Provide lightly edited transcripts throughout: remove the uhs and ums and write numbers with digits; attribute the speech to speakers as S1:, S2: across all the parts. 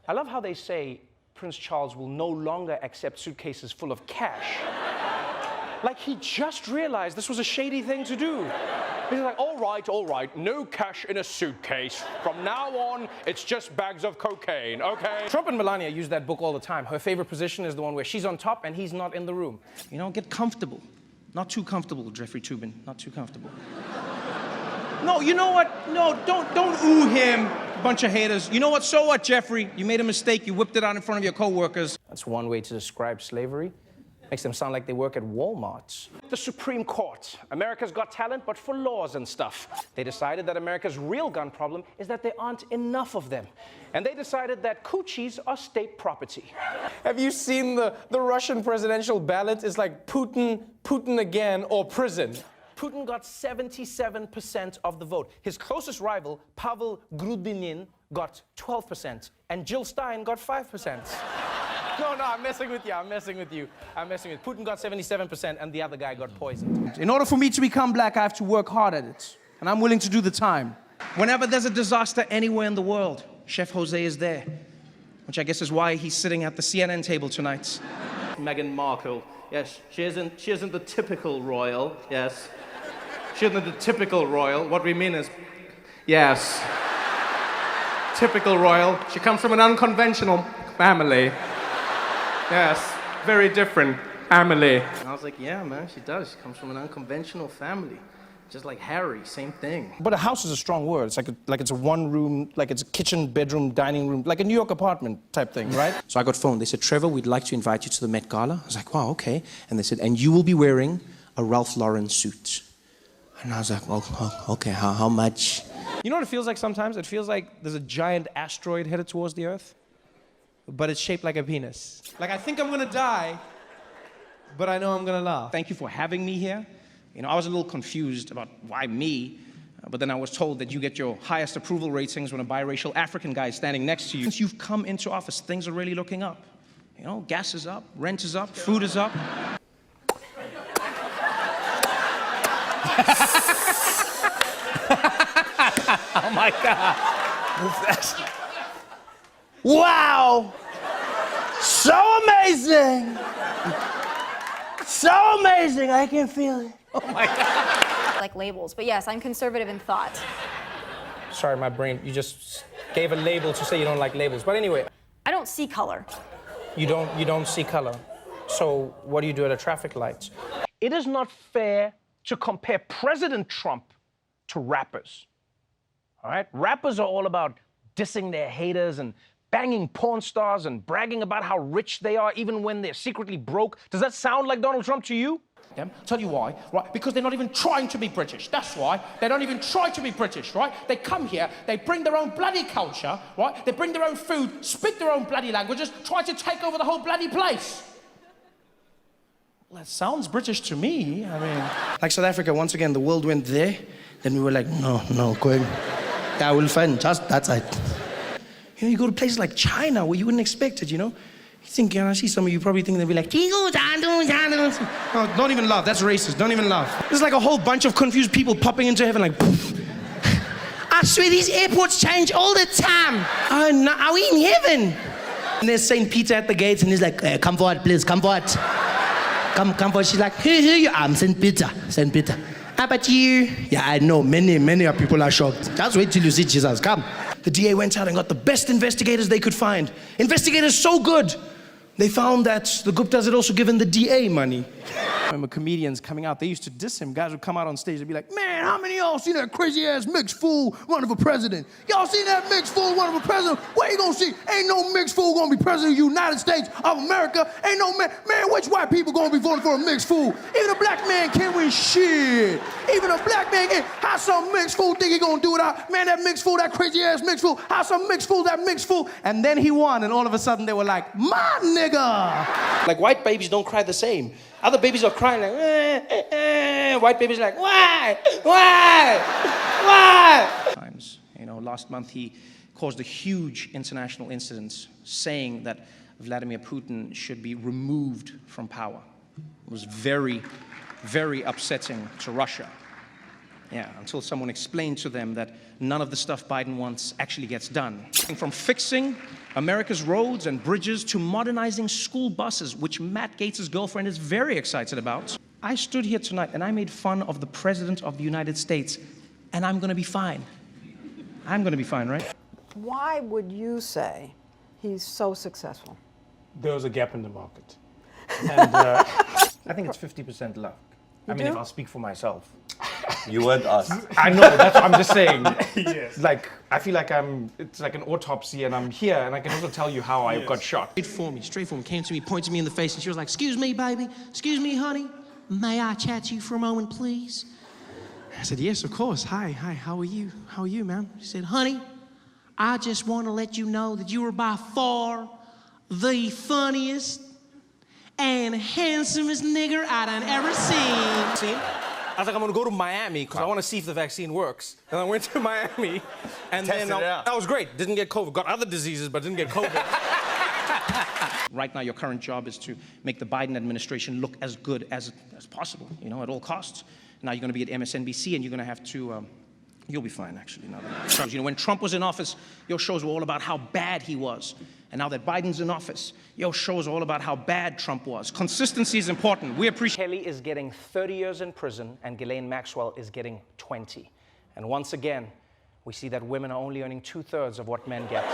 S1: I love how they say Prince Charles will no longer accept suitcases full of cash. Like he just realized this was a shady thing to do. He's like, all right, no cash in a suitcase. From now on, it's just bags of cocaine, okay? Trump and Melania use that book all the time. Her favorite position is the one where she's on top and he's not in the room.
S2: You know, get comfortable. Not too comfortable, Jeffrey Toobin. Not too comfortable. No, you know what? No, don't ooh him, bunch of haters. You know what? So what, Jeffrey? You made a mistake. You whipped it out in front of your coworkers.
S1: That's one way to describe slavery. Makes them sound like they work at Walmart. The Supreme Court. America's got talent, but for laws and stuff. They decided that America's real gun problem is that there aren't enough of them. And they decided that coochies are state property. Have you seen the Russian presidential ballot? It's like Putin, Putin again, or prison. Putin got 77% of the vote. His closest rival, Pavel Grudinin, got 12%. And Jill Stein got 5%. No, I'm messing with you. Putin got 77% and the other guy got poisoned.
S2: In order for me to become black, I have to work hard at it. And I'm willing to do the time. Whenever there's a disaster anywhere in the world, Chef Jose is there. Which I guess is why he's sitting at the CNN table tonight.
S3: Meghan Markle, yes, she isn't the typical royal, yes. She isn't the typical royal. What we mean is, yes, typical royal. She comes from an unconventional family. Yes, very different family. And I was like, yeah, man, she does. She comes from an unconventional family. Just like Harry, same thing.
S1: But a house is a strong word. It's like it's a one room, like it's a kitchen, bedroom, dining room, like a New York apartment type thing, right?
S2: So I got phoned. They said, Trevor, we'd like to invite you to the Met Gala. I was like, wow, okay. And they said, and you will be wearing a Ralph Lauren suit. And I was like, well, okay, how much?
S1: You know what it feels like sometimes? It feels like there's a giant asteroid headed towards the Earth, but it's shaped like a penis.
S2: Like, I think I'm gonna die, but I know I'm gonna laugh. Thank you for having me here. You know, I was a little confused about why me, but then I was told that you get your highest approval ratings when a biracial African guy is standing next to you. Since you've come into office, things are really looking up. You know, gas is up, rent is up, food is up.
S1: Oh my God. Wow! So amazing! So amazing, I can feel it. Oh my God.
S4: Like labels, but yes, I'm conservative in thought.
S1: Sorry, my brain, you just gave a label to say you don't like labels. But anyway.
S4: I don't see color.
S1: You don't see color. So what do you do at a traffic light? It is not fair to compare President Trump to rappers. All right? Rappers are all about dissing their haters and banging porn stars and bragging about how rich they are even when they're secretly broke. Does that sound like Donald Trump to you?
S2: Yeah, tell you why, right? Because they're not even trying to be British. That's why. They don't even try to be British, right? They come here, they bring their own bloody culture, right? They bring their own food, speak their own bloody languages, try to take over the whole bloody place. Well, that sounds British to me. I mean... Like South Africa, once again, the world went there. Then we were like, no, going. That will find just that side. You know, you go to places like China where you wouldn't expect it, you know? You think, I see some of you probably think they'll be like, no, don't even laugh, that's racist, don't even laugh. There's like a whole bunch of confused people popping into heaven like, poof. I swear these airports change all the time. Are we in heaven? And there's St. Peter at the gates and he's like, come forward, please, come forward. Come forward. She's like, here you are. I'm St. Peter. How about you? Yeah, I know, many people are shocked. Just wait till you see Jesus, come. The DA went out and got the best investigators they could find. Investigators so good, they found that the Guptas had also given the DA money. I remember comedians coming out, they used to diss him. Guys would come out on stage, they'd be like, man, how many of y'all seen that crazy ass mixed fool running for president? Y'all seen that mixed fool running for president? Where you gonna see? Ain't no mixed fool gonna be president of the United States of America. Ain't no man, which white people gonna be voting for a mixed fool? Even a black man can't win shit. Even a black man can't. How some mixed fool think he gonna do it out? Man, that mixed fool, that crazy ass mixed fool. How some mixed fool, that mixed fool? And then he won, and all of a sudden they were like, my nigga. Like white babies don't cry the same. Other babies are crying like, White babies are like, why? Times, you know, last month he caused a huge international incident saying that Vladimir Putin should be removed from power. It was very, very upsetting to Russia.
S1: Yeah, until someone explained to them that none of the stuff Biden wants actually gets done. From fixing America's roads and bridges to modernizing school buses, which Matt Gaetz' girlfriend is very excited about. I stood here tonight and I made fun of the President of the United States, and I'm gonna be fine. I'm gonna be fine, right?
S5: Why would you say he's so successful?
S6: There was a gap in the market. And
S7: I think it's 50% luck. I mean,
S5: do?
S7: if I'll speak for myself. You weren't us.
S6: I know, that's what I'm just saying.
S7: Yes.
S6: Like, I feel like it's like an autopsy and I'm here and I can also tell you how I got shot.
S2: Straight for me, came to me, pointed me in the face, and she was like, "Excuse me, baby. Excuse me, honey. May I chat to you for a moment, please?" I said, "Yes, of course. Hi, how are you? How are you, ma'am?" She said, "Honey, I just want to let you know that you are by far the funniest and handsomest nigger I done ever seen."
S1: I was like, I'm gonna go to Miami because I want to see if the vaccine works. And I went to Miami, and
S7: Tested
S1: then
S7: it out.
S1: that was great. Didn't get COVID. Got other diseases, but didn't get COVID. Right now, your current job is to make the Biden administration look as good as possible, you know, at all costs. Now you're going to be at MSNBC, and you're going to have to. You'll be fine, actually. Now that, you know, when Trump was in office, your shows were all about how bad he was. And now that Biden's in office, your shows are all about how bad Trump was. Consistency is important. We appreciate. Kelly is getting 30 years in prison, and Ghislaine Maxwell is getting 20. And once again, we see that women are only earning 2/3 of what men get.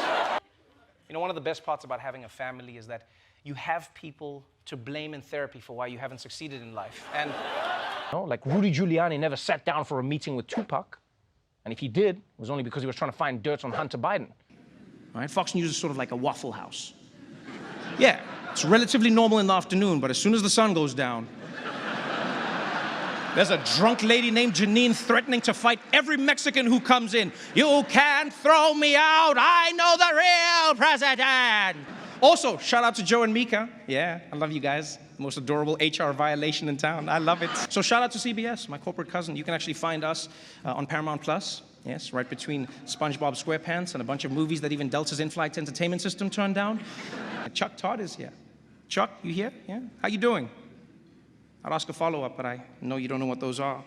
S1: You know, one of the best parts about having a family is that you have people to blame in therapy for why you haven't succeeded in life. And, you know, like Rudy Giuliani never sat down for a meeting with Tupac. And if he did, it was only because he was trying to find dirt on Hunter Biden. All right? Fox News is sort of like a Waffle House. Yeah, it's relatively normal in the afternoon, but as soon as the sun goes down, there's a drunk lady named Janine threatening to fight every Mexican who comes in. "You can't throw me out. I know the real president." Also, shout out to Joe and Mika. Yeah, I love you guys. Most adorable HR violation in town. I love it. So shout out to CBS, my corporate cousin. You can actually find us on Paramount Plus. Yes, right between SpongeBob SquarePants and a bunch of movies that even Delta's in-flight entertainment system turned down. Chuck Todd is here. Chuck, you here? Yeah? How you doing? I'd ask a follow-up, but I know you don't know what those are.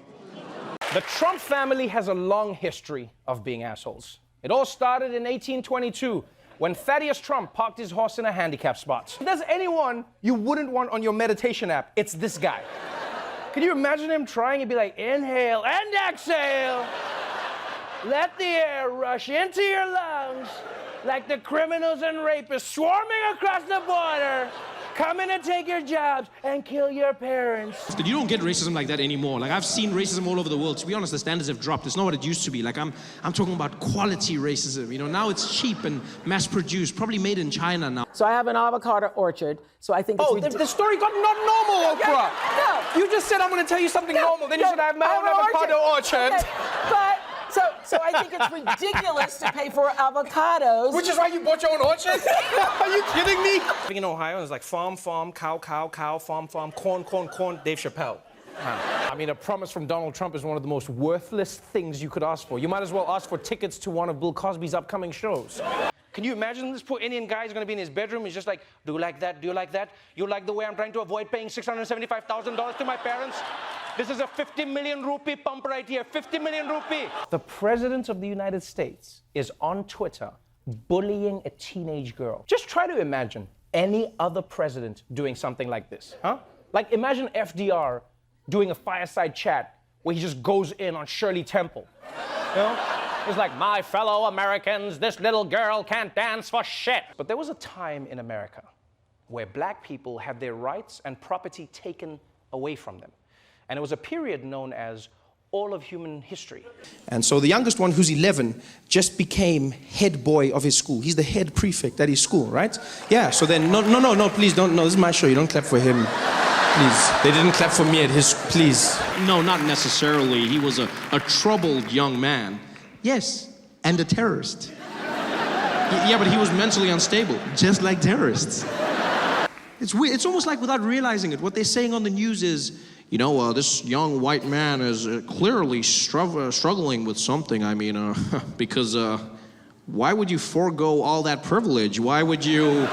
S1: The Trump family has a long history of being assholes. It all started in 1822 when Thaddeus Trump parked his horse in a handicap spot. If there's anyone you wouldn't want on your meditation app, it's this guy. Can you imagine him trying? He'd be like, "Inhale and exhale. Let the air rush into your lungs like the criminals and rapists swarming across the border, coming to take your jobs and kill your parents."
S2: You don't get racism like that anymore. Like, I've seen racism all over the world. To be honest, the standards have dropped. It's not what it used to be. Like, I'm talking about quality racism. You know, now it's cheap and mass-produced, probably made in China now.
S8: So I have an avocado orchard, so I think it's
S1: The story got not normal, Oprah.
S8: No.
S1: You just said I'm going to tell you something normal. Then you said I have my own avocado orchard.
S8: Okay. But so I think it's ridiculous to pay for avocados.
S1: Which is why you bought your own orchard? Are you kidding me? In Ohio, it's like farm, cow, farm, corn, Dave Chappelle. I mean, a promise from Donald Trump is one of the most worthless things you could ask for. You might as well ask for tickets to one of Bill Cosby's upcoming shows. Can you imagine this poor Indian guy is going to be in his bedroom? He's just like, "Do you like that? Do you like that? You like the way I'm trying to avoid paying $675,000 to my parents? This is a 50 million rupee pump right here, 50 million rupee." The President of the United States is on Twitter bullying a teenage girl. Just try to imagine any other president doing something like this, huh? Like, imagine FDR doing a fireside chat where he just goes in on Shirley Temple, you know? It's like, "My fellow Americans, this little girl can't dance for shit." But there was a time in America where black people had their rights and property taken away from them. And it was a period known as all of human history. And so the youngest one, who's 11, just became head boy of his school. He's the head prefect at his school, right? Yeah, so then, no, please don't, no, this is my show, you don't clap for him. Please, they didn't clap for me at his, please.
S2: No, not necessarily. He was a troubled young man. Yes, and a terrorist. Yeah, but he was mentally unstable, just like terrorists. It's weird. It's almost like without realizing it, what they're saying on the news is, you know, this young white man is clearly struggling with something. I mean, because why would you forego all that privilege? Why would you...